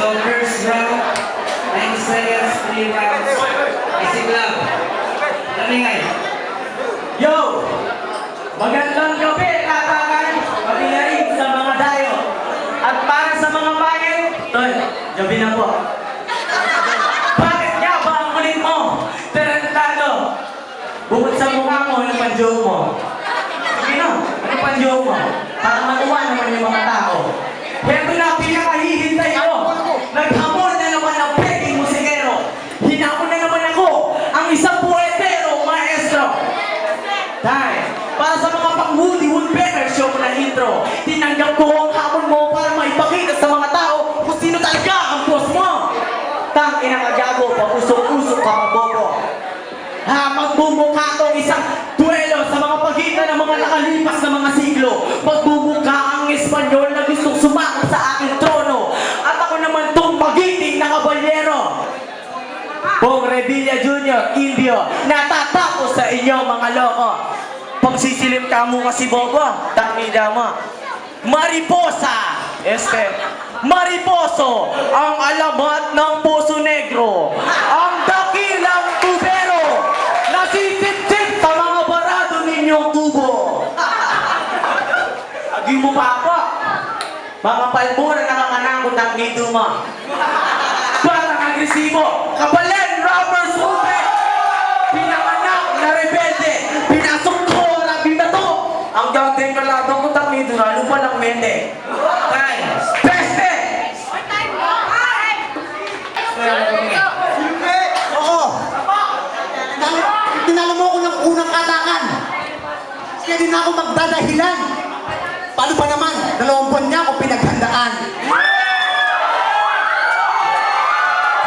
So first round, 9 seconds, 3 rounds. Isip lang. Lamingay. Yo! Magandang gabi, katakan! Pagkinarin sa mga dayo. At para sa mga pangit, tol, gabi na po. Bakit nga ba ang kulit mo? Tarantado! Bukod sa mukha mo, ano panjoke mo? Sige na, ano panjoke mo? Para matuwa naman yung mga tao. Heto na, pinakahihintay ko. Naghamon na naman ang peking musikero. Hinamon na naman ako, ang isang puwetero, maestro. Dahil, para sa mga pang-Woody Woodpecker show ko na intro, tinanggap ko ang hamon mo para maipakita sa mga tao kung sino talaga ang boss mo. Tang inakagago, pag-usok-usok ka mabobo. Ha, magbumukha tong isang duelo sa mga pagitan ng mga nakalipas na mga siglo. Magbumukha ang Espanyol na gustong sumakot sa aking trono. At ako naman tong magiting na kabalyero. Bong Revilla Jr., Indio, natatapos sa inyo mga loko. Pagsisilip ka mo kasi bobo, takida mo. Mariposa, Mariposo, ang alamat ng Puso Negro. Ang dakilang tubero, nasisip-sip sa mga barado ninyong tubo. Agi mo pa ako. Mga palmura nakakanakot ang dito mo. Parang agresibo, kapalan, robbers, movement. Pinanganak na rebelde, pinasok ko na binato. Ang gagawin kalabang ko takmido na lupa ng mente. Guys, peste! Oo. Tinalo mo ako ng unang katakan. Kaya din ako magdadahilan. Paano pa naman? 2 buwan niya ako pinaghandaan.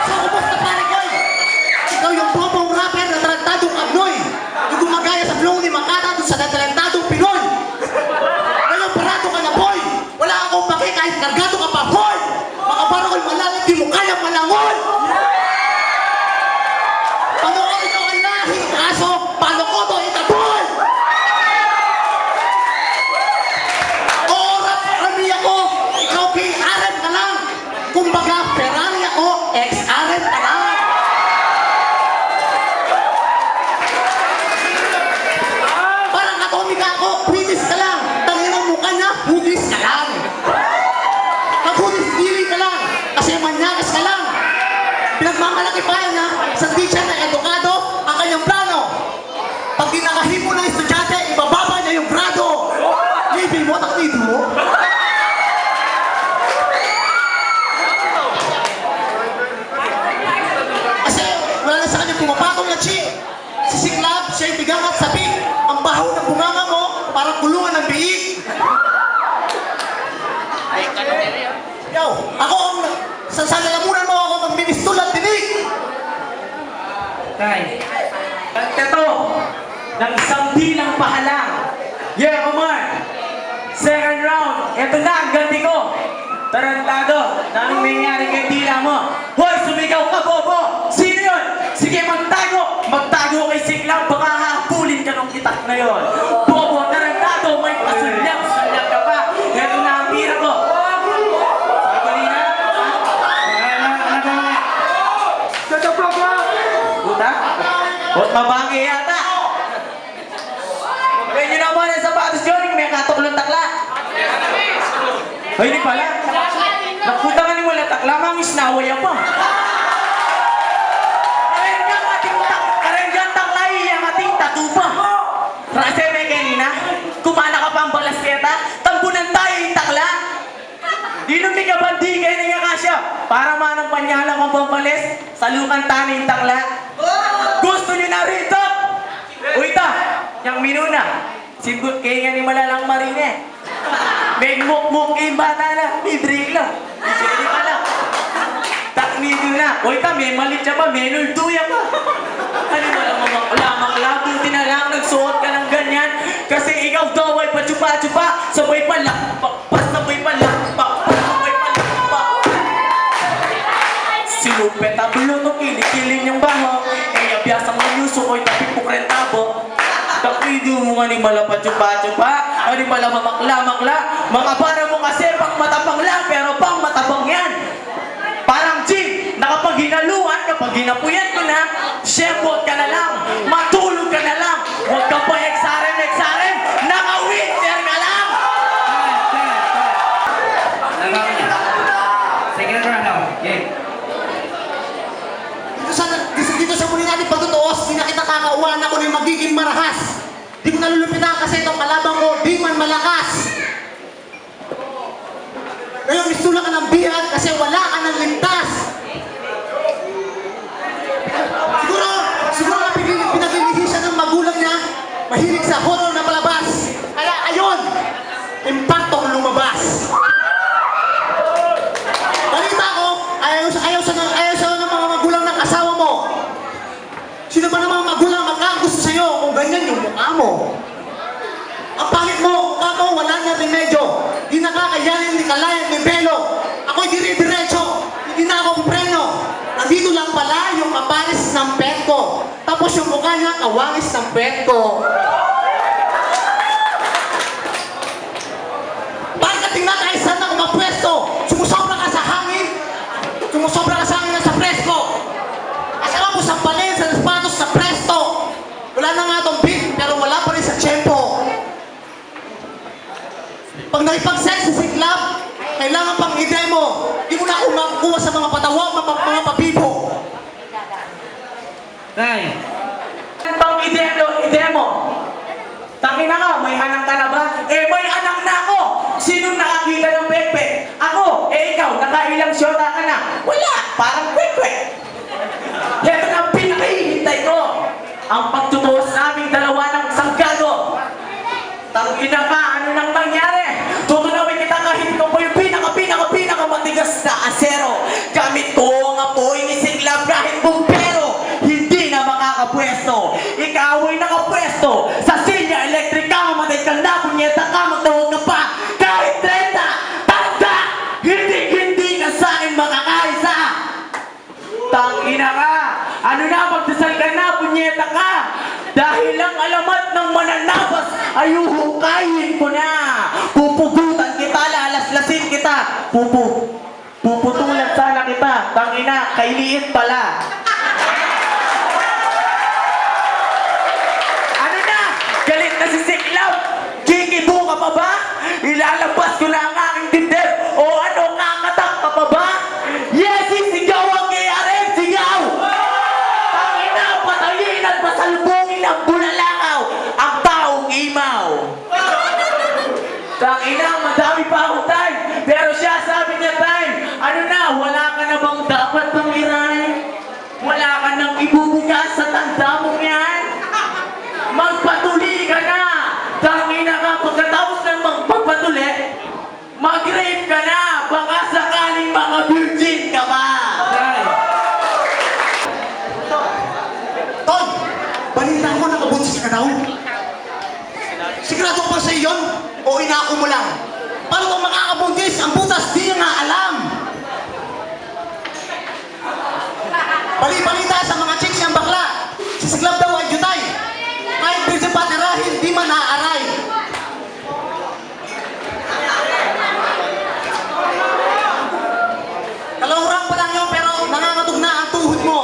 So, kumusta pare ko? Ikaw yung bobong rapper na talentadong abnoy. Yung gumagaya sa flow ni Makata doon sa talentadong Pinoy. Ngayon parado ka na boy. Wala akong pake kahit kargado ka pa boy. Makabaro ko'y malalit, di mo kaya malangon. Paano ko ito ang lahi? Kaso, paano ko ito itaboy? Oras kami ako, ikaw PRM ka lang. Kumbaga, Ferrari ako, XRM ka lang. Parang atomika ako, British ka lang. Tangin ang mukha niya, hugis ka lang. Maghugis dili ka lang, kasi manyagas ka lang. Pinagmamalaki pa yan na sa teacher na edukado ang kanyang plano. Pag di nakahipo ng estudyante, ibababa niya yung grado. Libi mo, taklido mo. Kasi wala na sa kanya pumapatong na chick. Sisiklab, siya'y bigang at sabik. Ang baho ng bunganga mo, parang kulungan ng biik. Yo, ako ang sasalamunan mo ako ng ministul at tinig. Guys, ito, ng isang bilang pahalang. Yeah, Omar. Second round, ito na ang ganti ko. Tarantado, anong nangyari kay tila mo? Hoy, sumigaw ka, bobo! Sino yun? Sige, magtago! Magtago kay Siklang, baka hapulin ka nung itak na yun. Bobo, tarantado, may pasulyap ka pa. Ito na ang tira ko. Sabi na? Puta? Huwag mabangi yata. Kaya nyo naman ang sapatos yun, may katuklong takla. Ay, hindi pala. Nakuta nga ni wala takla, mangis na away pa. Karenggang takla, iyang ating tatupa. Rase may kanina, kumana ka pa ang balasketa, tambunan tayo yung takla. Di nung may kabandi kayo ng akasya, para manang panyalang ang pampalis, salukan tayo yung takla. Gusto nyo na rito? Uy ta, yung minuna, sigot kayo nga ni Malalang Marine. May muk-muk yung bata na, may break lang. Hindi pa lang. Taknido na. Uy ta, may malit siya pa, may nulduya pa. Ano mo lang lamang buti na lang nagsuot ka ng ganyan. Kasi ikaw daw ay pa-chupa-chupa, sabay pa lakpak, sabay pa lakpak, sabay pa lakpak. Sinupet ang bulo ng kiling yung baho. Eh, abiyasang manyuso ko'y tapipok rentabo. Taklido mo nga ni malapat chupa-chupa, ani malamamakla-makla. Mga para mo kasi pang matapang lang, pero pang matabang yan. pag ginapuyan ko na, syembot ka na lang, matulog ka na lang, huwag ka pa eksaren, naka-winter ka lang! Labaw niya. Second round now. Game. Dito sa muli natin pagtutuos, di na kita kakauwanan ako na yung magiging marahas. Di ko nalulupitan kasi itong kalaban ko, di man malakas. Ngayon, istula ka ng bihan kasi wala ka ng ligtas. Siguro na pinag-iligi siya ng magulang niya, mahilig sa horror na palabas. Kaya ayun, impaktong lumabas. Balita ko, ayaw sa ng mga magulang ng asawa mo. Sino ba namang magulang magkagusto sa'yo kung ganyan yung mukha mo? Ang pangit mo, mukha mo, wala na remedyo. Di nakakayanin, di kalayan, may belo. Ako'y dire-diretso, hindi na ako preno. Nandito lang pala yung kapalis ng pet ko. Tapos yung mukha niya, kawangis ng pet ko. Bakit ka tingnan kahit saan ako mapwesto? Sumusobra ka sa hangin? Sumusobra ka sa hangin sa presko? Asama mo sa palin, sa sapatos, sa presto. Wala na nga itong beat, pero wala pa rin sa tiyempo. Pag nakipag-sex sa siklab, kailangan pang i-demo. Di mo na ako makukuha sa mga patawa, mga pabibo. Time. Pang i-demo. Tangin na ka, may anak ka na ba? Eh, may anak na ako! Sinong nakakita ng pepe? Ako! Eh, ikaw, nakailang syota ka na? Wala! Parang kwek-kwek! Ito na ang pinakahihintay ko! Ang pagtutuos naming dalawa ng sanggado! Tangina ka, ano nang nangyari? Tutunawin kita kahit ikaw po yung pinakamatigas na asero. Gamit ko ang apoy ni Siglab kahit bumpero. Hindi na makakapwesto. Ikaw ay nakapwesto. Sa silya elektrika, mamatay ka na, punyeta ka, magtawag ka pa. Kahit 30, tanda! Hindi ka sa akin makakaisa. Tangina ka! Ano na, magdasal ka na, punyeta ka! Dahil ang alamat ng mananabas ay uhukayin ko na! Pupugutan kita, lalaslasin kita! Puputulan sana kita! Tangina, kay liit pala! Ano na? Galit na si Siklab! Kikibo ka pa ba? Ilalabas ko na ang aking dibdib! O ano, kakatak ka pa ba? Yes, sigaw ang KRM! Sigaw! Tangina, patayin at pasalubungin ang bulalakaw! Ang taong imaw! Tangina, madami pa akong time! Pero siya sabi niya time! Ano na, wala ka na bang dapat pang irahin? Wala ka nang ibubugas sa tanda mong yan? Magpatuli ka na! Tangina ka, pagkatapos ng magpatuli, mag-rape ka na! Baka sakaling mga virgin ka ba? Time. Ton, balita ko nakabunsis ka daw. Sigurado ko ba sa iyon? O inako mo lang? Paano kung makakabuntis? Ang butas di niya nga alam. Balita sa mga chicks niyang bakla. Si Siglab daw ay jutay. Kahit virgin pa tirahin, di man naaaray. Kalauran pa lang yun, pero nangangatog na ang tuhod mo.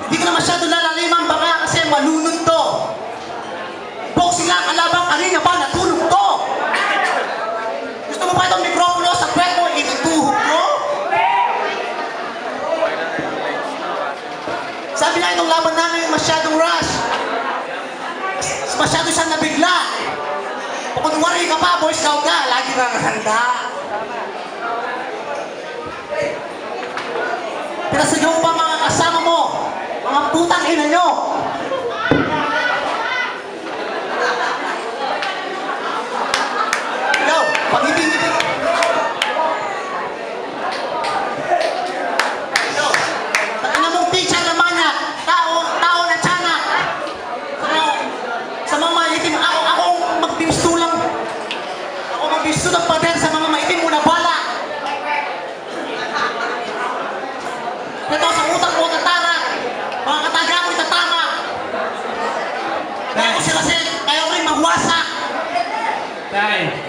Hindi ko na masyado lalaliman baka kasi malunod to. Boxing lang, kalabang kanina ba, natulog to. Gusto mo ba itong mikropono sa kwet mo, itutuhog mo? Sabi na itong laban namin masyadong rush. Masyado siyang nabigla. Kung kunwari ka pa, boy scout ka, lagi kang handa. Pinasadyo pa mga kasama mo, mga putang ina nyo. Yo, pag-ibig-ibig. Yo, tangina mong teacher naman niya, tao na tiyanak. Sa mga maitim, akong magbistulang. Ako magbistulang pader sa mga maitim mo na bala. Ito sa utang ko tatara. Mga kataga ko itatama. Kaya ko sila kaya ko rin magwasak. Time.